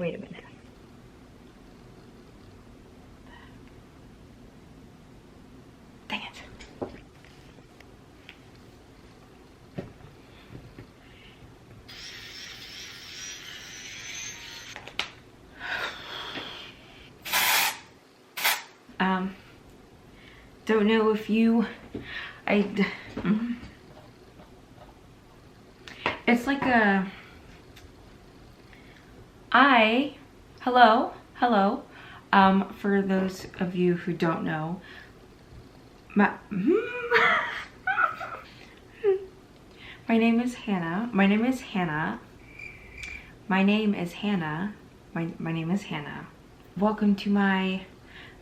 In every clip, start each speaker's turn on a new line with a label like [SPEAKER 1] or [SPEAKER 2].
[SPEAKER 1] Wait a minute. Dang it. Don't know if you, it's like a, hello, for those of you who don't know, my name is Hannah. My name is Hannah. Welcome to my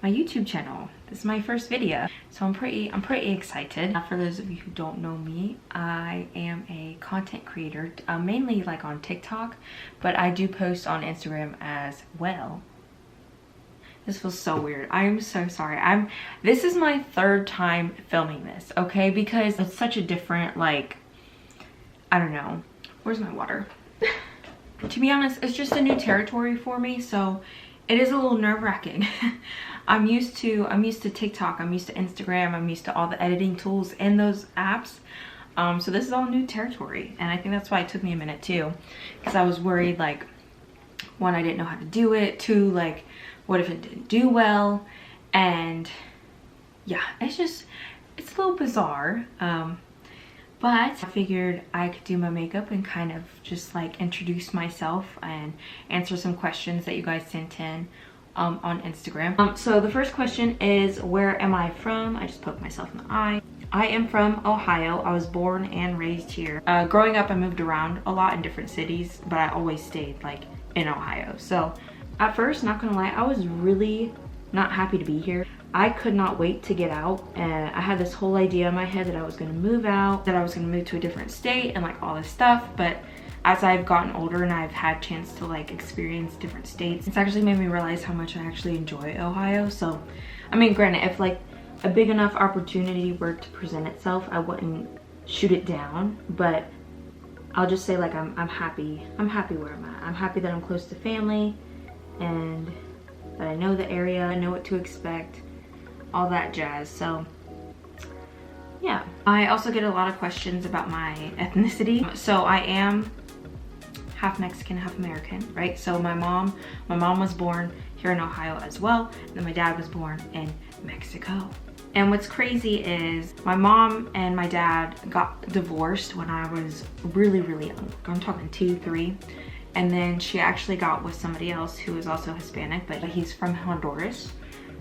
[SPEAKER 1] YouTube channel. This is my first video, so I'm pretty excited. For those of you who don't know me, I am a content creator, mainly like on TikTok, but I do post on Instagram as well. This feels so weird. I'm so sorry. This is my third time filming this, okay? Because it's such a different, like, I don't know. Where's my water? To be honest, it's just a new territory for me, so it is a little nerve-wracking. I'm used to TikTok, I'm used to Instagram, I'm used to all the editing tools in those apps. So this is all new territory, and I think that's why it took me a minute too, because I was worried, like, one, I didn't know how to do it, two, like, what if it didn't do well? And yeah, it's a little bizarre. But I figured I could do my makeup and kind of just like introduce myself and answer some questions that you guys sent in on Instagram. So the first question is, where am I from? I just poked myself in the eye. I am from Ohio. I was born and raised here. Growing up, I moved around a lot in different cities, but I always stayed like in Ohio. So at first, not gonna lie, I was really not happy to be here. I could not wait to get out, and I had this whole idea in my head that I was going to move out, that I was going to move to a different state and like all this stuff. But as I've gotten older and I've had chance to like experience different states, it's actually made me realize how much I actually enjoy Ohio. So I mean, granted, if like a big enough opportunity were to present itself, I wouldn't shoot it down, but I'll just say like I'm happy where I'm at. I'm happy that I'm close to family and that I know the area, I know what to expect, all that jazz. So yeah, I also get a lot of questions about my ethnicity. So I am half Mexican, half American, right? So my mom was born here in Ohio as well, and then my dad was born in Mexico. And what's crazy is my mom and my dad got divorced when I was really young. I'm talking 2, 3. And then she actually got with somebody else who is also Hispanic, but he's from Honduras.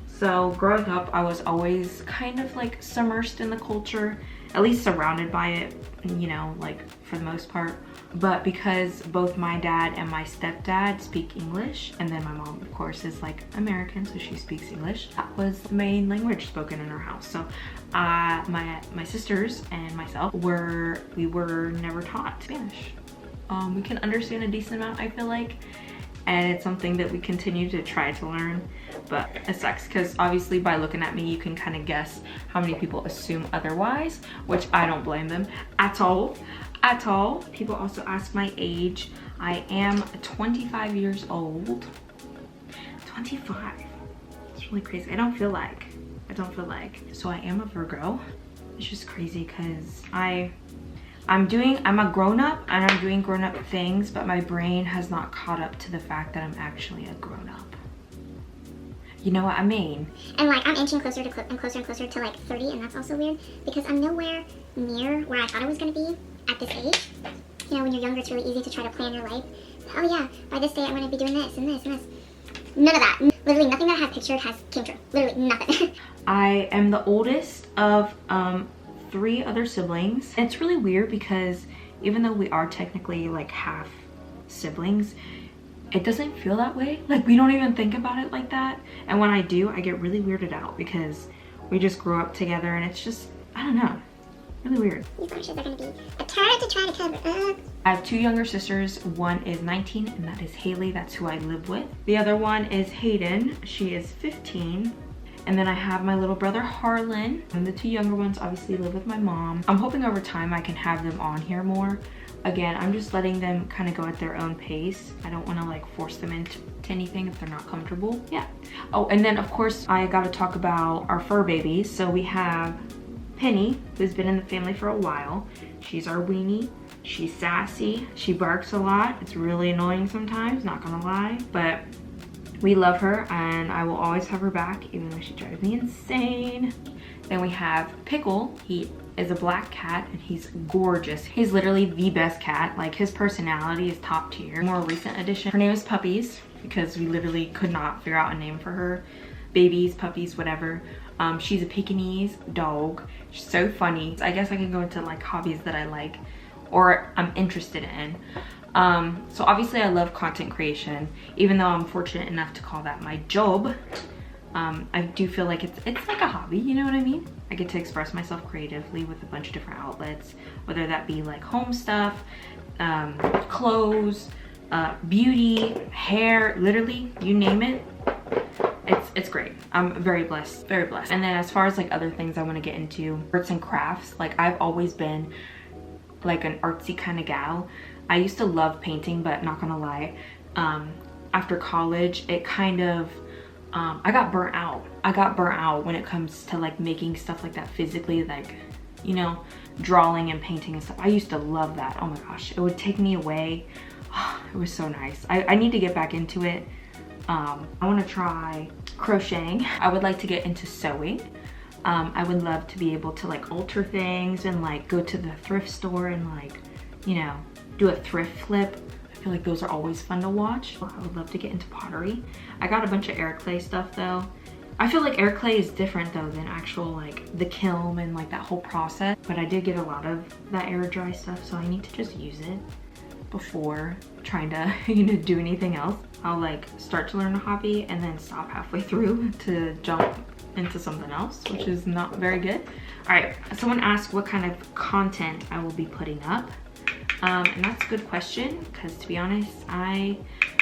[SPEAKER 1] So growing up, I was always kind of like submersed in the culture, at least surrounded by it, you know, like for the most part. But because both my dad and my stepdad speak English, and then my mom, of course, is like American, so she speaks English, that was the main language spoken in our house. So my sisters and myself we were never taught Spanish. We can understand a decent amount, I feel like, and it's something that we continue to try to learn, but it sucks because obviously by looking at me you can kind of guess how many people assume otherwise, which I don't blame them at all. People also ask my age. I am 25 years old. 25. It's really crazy. I don't feel like. So I am a Virgo. It's just crazy because I'm a grown-up and I'm doing grown-up things, but my brain has not caught up to the fact that I'm actually a grown-up. You know what I mean?
[SPEAKER 2] And like I'm inching closer and closer to like 30, and that's also weird because I'm nowhere near where I thought I was going to be at this age. You know, when you're younger, it's really easy to try to plan your life. Oh yeah, by this day I'm going to be doing this and this and this. None of that. Literally nothing that I have pictured has came true. Literally nothing.
[SPEAKER 1] I am the oldest of 3 other siblings. It's really weird because even though we are technically like half siblings, it doesn't feel that way. Like we don't even think about it like that. And when I do, I get really weirded out because we just grew up together and it's just, I don't know, really weird.
[SPEAKER 2] These questions are gonna be a turd to try to cover.
[SPEAKER 1] I have 2 younger sisters. One is 19 and that is Haley. That's who I live with. The other one is Hayden. She is 15. And then I have my little brother Harlan, and the 2 younger ones obviously live with my mom. I'm hoping over time I can have them on here more, Again, I'm just letting them kind of go at their own pace. I don't want to like force them into anything if they're not comfortable. Yeah. Oh, and then of course I got to talk about our fur babies. So we have Penny, who's been in the family for a while. She's our weenie. She's sassy. She barks a lot. It's really annoying sometimes, not gonna lie, but we love her and I will always have her back, even though she drives me insane. Then we have Pickle. He is a black cat and he's gorgeous. He's literally the best cat. Like, his personality is top tier. More recent addition, her name is Puppies, because we literally could not figure out a name for her. Babies, puppies, whatever. She's a Pekingese dog. She's so funny. I guess I can go into like hobbies that I like or I'm interested in. So obviously I love content creation, even though I'm fortunate enough to call that my job. I do feel like it's like a hobby, you know what I mean? I get to express myself creatively with a bunch of different outlets, whether that be like home stuff, clothes, beauty, hair, literally, you name it. It's great. I'm very blessed, very blessed. And then as far as like other things I want to get into, arts and crafts, like I've always been like an artsy kind of gal. I used to love painting, but not gonna lie, after college, it kind of, I got burnt out. I got burnt out when it comes to like making stuff like that physically, like, you know, drawing and painting and stuff. I used to love that. Oh my gosh, it would take me away. Oh, it was so nice. I need to get back into it. I want to try crocheting. I would like to get into sewing. I would love to be able to like alter things and like go to the thrift store and like, you know, do a thrift flip. I feel like those are always fun to watch. I would love to get into pottery. I got a bunch of air clay stuff though. I feel like air clay is different though than actual like the kiln and like that whole process. But I did get a lot of that air dry stuff, so I need to just use it before trying to, you know, do anything else. I'll like start to learn a hobby and then stop halfway through to jump into something else, which is not very good. All right, someone asked what kind of content I will be putting up. And that's a good question, because to be honest, I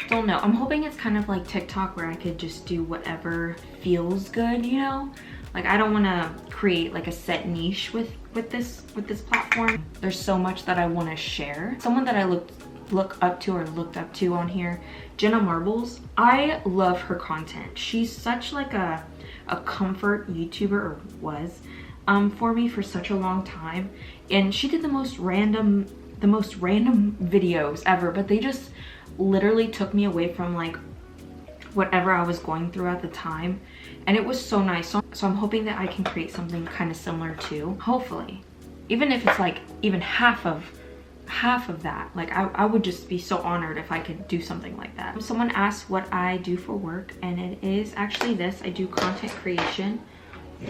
[SPEAKER 1] don't know. I'm hoping it's kind of like TikTok, where I could just do whatever feels good, you know? Like, I don't want to create like a set niche with this platform. There's so much that I want to share. Someone that I looked up to on here, Jenna Marbles. I love her content. She's such like a comfort YouTuber, or was for me for such a long time, and she did the most random videos ever, but they just literally took me away from like whatever I was going through at the time, and it was so nice. So I'm hoping that I can create something kind of similar too, hopefully, even if it's like even half of that. Like I would just be so honored if I could do something like that. Someone asked what I do for work, and it is actually this. I do content creation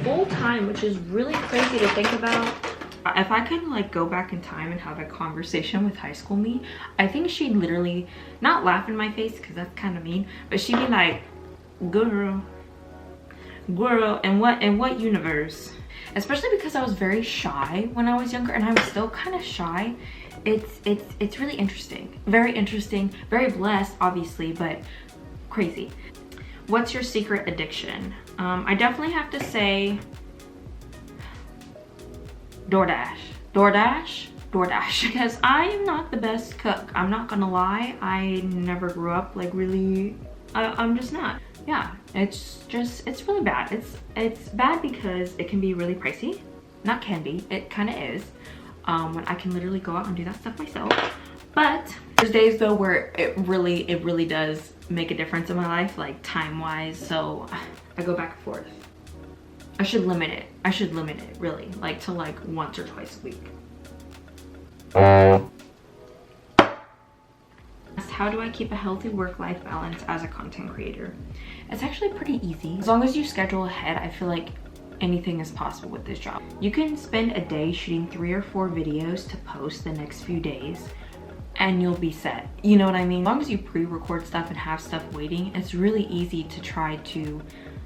[SPEAKER 1] full time, which is really crazy to think about. If I could like go back in time and have a conversation with high school me, I think she'd literally not laugh in my face, because that's kind of mean, but she'd be like, girl, in what universe? Especially because I was very shy when I was younger, and I was still kind of shy. It's really interesting, very blessed obviously, but crazy. What's your secret addiction? I definitely have to say DoorDash, because I am not the best cook. I'm not gonna lie. I never grew up like really, I'm just not. Yeah, it's really bad. It's bad because it can be really pricey. Not can be, it kind of is. When I can literally go out and do that stuff myself. But there's days though where it really does make a difference in my life, like time wise. So I go back and forth. I should limit it really, like to like once or twice a week. How do I keep a healthy work-life balance as a content creator? It's actually pretty easy. As long as you schedule ahead, I feel like anything is possible with this job. You can spend a day shooting 3 or 4 videos to post the next few days, and you'll be set. You know what I mean? As long as you pre-record stuff and have stuff waiting, it's really easy to try to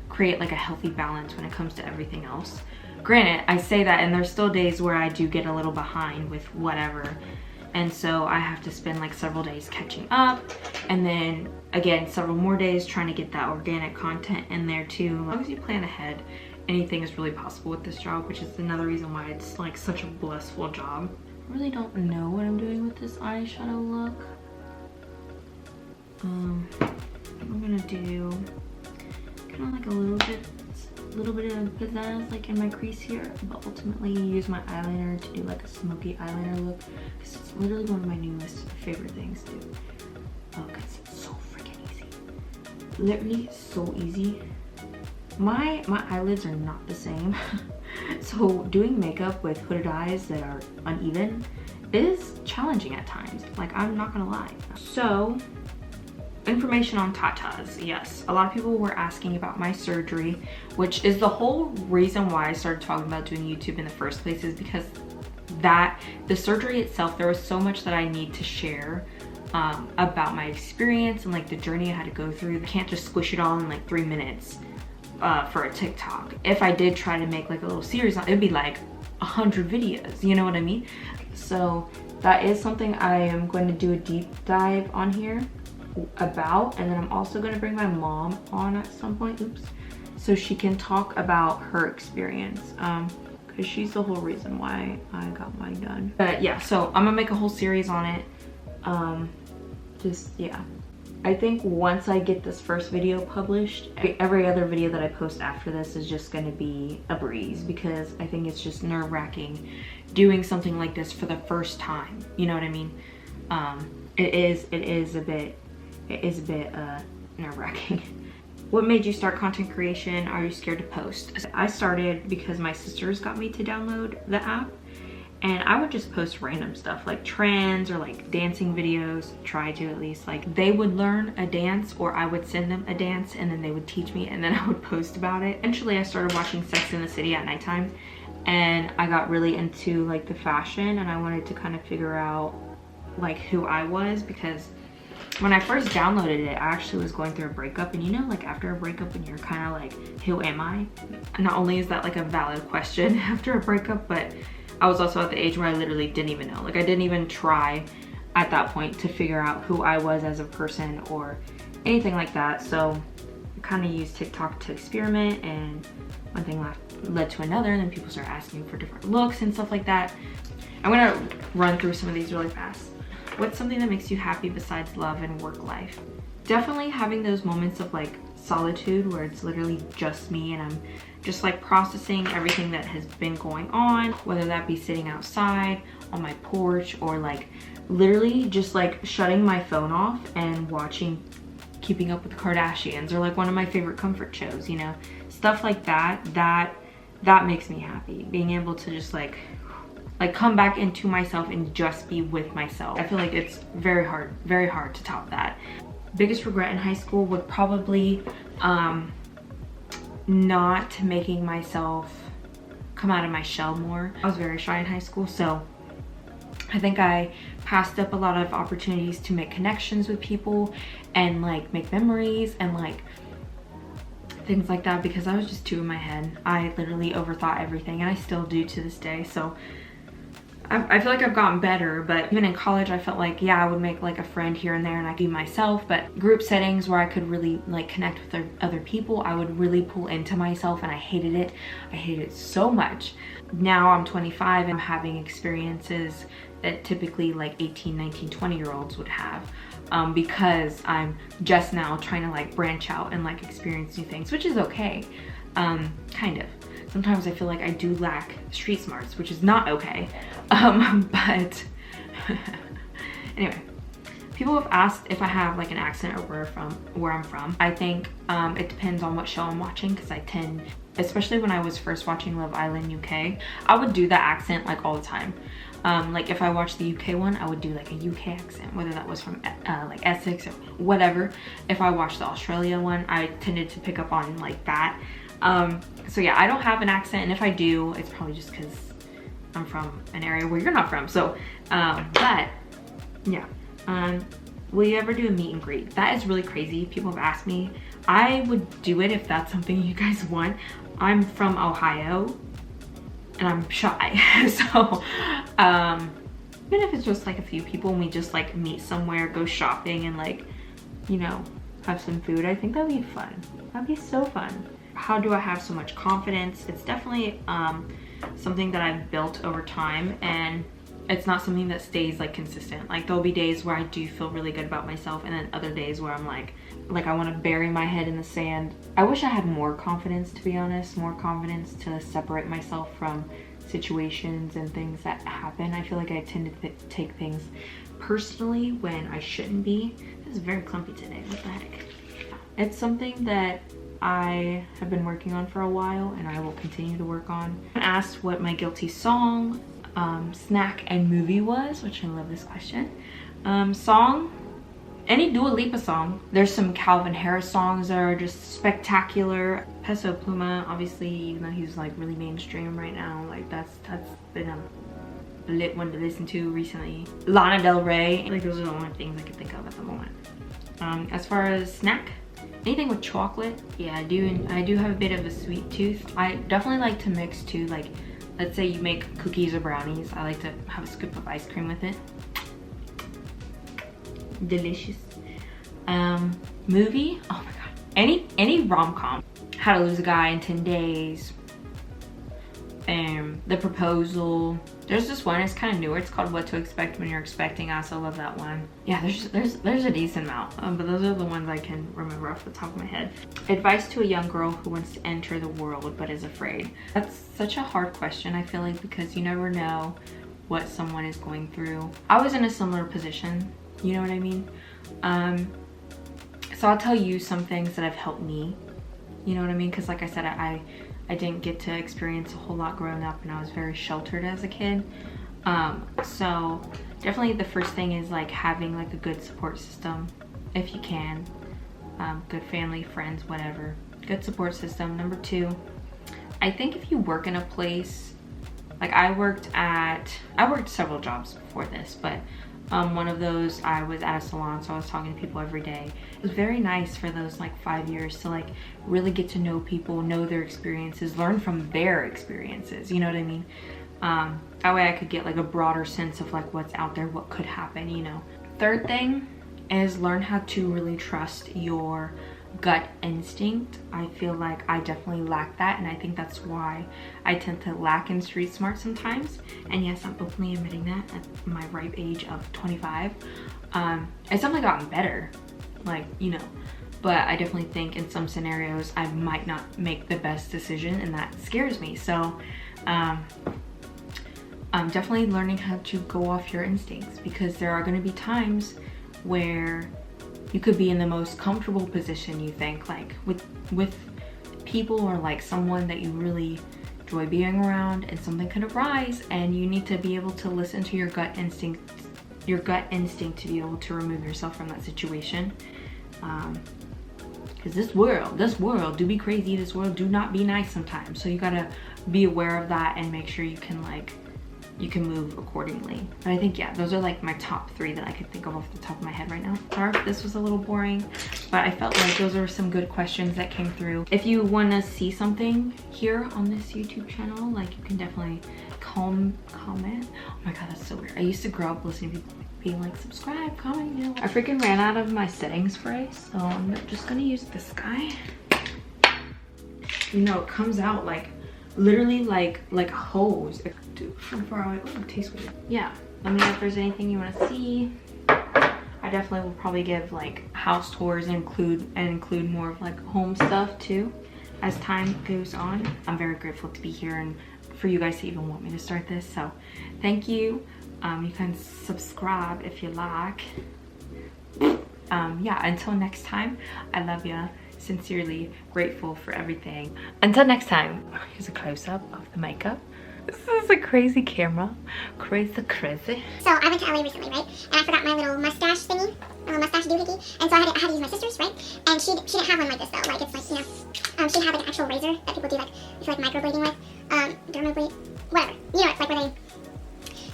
[SPEAKER 1] create like a healthy balance when it comes to everything else. Granted, I say that, and there's still days where I do get a little behind with whatever, and so I have to spend like several days catching up, and then again several more days trying to get that organic content in there too. As long as you plan ahead, anything is really possible with this job, which is another reason why it's like such a blissful job. really don't know what I'm doing with this eyeshadow look. I'm gonna do kind of like a little bit of pizzazz like in my crease here, but ultimately use my eyeliner to do like a smoky eyeliner look, because it's literally one of my newest favorite things to do. Oh, because it's so freaking easy. Literally so easy. My eyelids are not the same. So doing makeup with hooded eyes that are uneven is challenging at times. Like, I'm not gonna lie. So, information on tatas. Yes, a lot of people were asking about my surgery, which is the whole reason why I started talking about doing YouTube in the first place, is because the surgery itself, there was so much that I need to share about my experience and like the journey I had to go through. I can't just squish it all in like 3 minutes for a TikTok. If I did try to make like a little series, it'd be like 100 videos, you know what I mean? So that is something I am going to do a deep dive on here about, and then I'm also going to bring my mom on at some point, oops, so she can talk about her experience, because she's the whole reason why I got mine done. But yeah, so I'm gonna make a whole series on it. Just, yeah, I think once I get this first video published, every other video that I post after this is just going to be a breeze, because I think it's just nerve-wracking doing something like this for the first time, you know what I mean? It is a bit nerve-wracking. What made you start content creation? Are you scared to post? I started because my sisters got me to download the app, and I would just post random stuff like trends or like dancing videos, try to at least. Like, they would learn a dance or I would send them a dance and then they would teach me and then I would post about it. Eventually I started watching Sex and the City at nighttime, and I got really into like the fashion, and I wanted to kind of figure out like who I was, because when I first downloaded it, I actually was going through a breakup, and you know, like after a breakup when you're kind of like, who am I? Not only is that like a valid question after a breakup, but I was also at the age where I literally didn't even know. Like, I didn't even try at that point to figure out who I was as a person or anything like that. So I kind of used TikTok to experiment, and one thing led to another, and then people started asking for different looks and stuff like that. I'm gonna run through some of these really fast. What's something that makes you happy besides love and work life? Definitely having those moments of like solitude where it's literally just me and I'm just like processing everything that has been going on, whether that be sitting outside on my porch or like literally just like shutting my phone off and watching Keeping Up with the Kardashians, or like one of my favorite comfort shows, you know, stuff like that. That makes me happy, being able to just like come back into myself and just be with myself. I feel like it's very hard to top that. Biggest regret in high school would probably not making myself come out of my shell more. I was very shy in high school, so I think I passed up a lot of opportunities to make connections with people and like make memories and like things like that, because I was just too in my head. I literally overthought everything, and I still do to this day. So I feel like I've gotten better, but even in college I felt like, yeah, I would make like a friend here and there and I could be myself, but group settings where I could really like connect with other people, I would really pull into myself, and I hated it. I hated it so much. Now I'm 25 and I'm having experiences that typically like 18, 19, 20-year-olds would have, because I'm just now trying to like branch out and like experience new things, which is okay, kind of. Sometimes I feel like I do lack street smarts, which is not okay. But anyway, people have asked if I have like an accent or where I'm from. I think it depends on what show I'm watching, because I tend, especially when I was first watching Love Island UK, I would do that accent like all the time. Like if I watched the UK one, I would do like a UK accent, whether that was from like Essex or whatever. If I watched the Australia one, I tended to pick up on like that. So yeah, I don't have an accent, and if I do, it's probably just because I'm from an area where you're not from. So, but yeah. Will you ever do a meet and greet? That is really crazy. People have asked me. I would do it if that's something you guys want. I'm from Ohio and I'm shy. So, even if it's just like a few people and we just like meet somewhere, go shopping and like, you know, have some food, I think that'd be fun. That'd be so fun. How do I have so much confidence? It's definitely something that I've built over time, and it's not something that stays like consistent. Like there'll be days where I do feel really good about myself, and then other days where I'm like I want to bury my head in the sand. I wish I had more confidence, to be honest, more confidence to separate myself from situations and things that happen. I feel like I tend to take things personally when I shouldn't be. This is very clumpy today, what the heck. It's something that I have been working on for a while, and I will continue to work on. I asked what my guilty song, snack, and movie was, which I love this question. Song, any Dua Lipa song. There's some Calvin Harris songs that are just spectacular. Peso Pluma, obviously, even though he's like really mainstream right now, like that's been a lit one to listen to recently. Lana Del Rey, like those are the only things I can think of at the moment. As far as snack, anything with chocolate. Yeah, I do have a bit of a sweet tooth. I definitely like to mix too, like let's say you make cookies or brownies, I like to have a scoop of ice cream with it. Delicious. Movie, oh my god, any rom-com. How to Lose a Guy in 10 Days, The Proposal. There's this one, it's kind of newer, it's called What to Expect When You're Expecting. I also love that one. Yeah, there's a decent amount, but those are the ones I can remember off the top of my head. Advice to a young girl who wants to enter the world but is afraid. That's such a hard question, I feel like, because you never know what someone is going through. I was in a similar position, you know what I mean? So I'll tell you some things that have helped me, you know what I mean? Because like I said, I didn't get to experience a whole lot growing up, and I was very sheltered as a kid. So definitely the first thing is like having like a good support system if you can. Good family, friends, whatever. Good support system. Number 2, I think if you work in a place, like I worked several jobs before this, but one of those, I was at a salon, so I was talking to people every day. It was very nice for those like 5 years to like really get to know people, know their experiences, learn from their experiences, you know what I mean? That way I could get like a broader sense of like what's out there, what could happen, you know. Third thing is learn how to really trust your gut instinct. I feel like I definitely lack that, and I think that's why I tend to lack in street smart sometimes. And yes, I'm openly admitting that at my ripe age of 25. It's definitely gotten better, like, you know, but I definitely think in some scenarios I might not make the best decision, and that scares me. So I'm definitely learning how to go off your instincts, because there are going to be times where you could be in the most comfortable position, you think, like with people or like someone that you really enjoy being around, and something could arise, and you need to be able to listen to your gut instinct to be able to remove yourself from that situation. Because this world do be crazy, this world do not be nice sometimes, so you gotta be aware of that and make sure you can move accordingly. But I think, yeah, those are like my top 3 that I could think of off the top of my head right now. Sorry if this was a little boring, but I felt like those are some good questions that came through. If you want to see something here on this YouTube channel, like, you can definitely comment. Oh my god, that's so weird. I used to grow up listening to people being like, subscribe, comment, you know. I freaking ran out of my setting spray, so I'm just gonna use this guy. You know, it comes out like literally like a hose. Dude, from far away. Oh, it tastes weird. Yeah, let me know if there's anything you want to see. I definitely will probably give like house tours and include more of like home stuff too as time goes on. I'm very grateful to be here and for you guys to even want me to start this, so thank you. You can subscribe if you like. Yeah, until next time, I love ya. Sincerely grateful for everything. Until next time. Here's a close-up of the makeup. This is a crazy camera. Crazy.
[SPEAKER 2] So I went to LA recently, right? And I forgot my little mustache thingy, my little mustache doohickey. And so I had to use my sister's, right? And she didn't have one like this though. Like, it's like, you know, she had like an actual razor that people do like, if you like microblading with, dermablade, whatever. You know, it's like where they.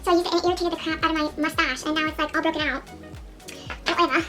[SPEAKER 2] So I used it and it irritated the crap out of my mustache, and now it's like all broken out. Whatever.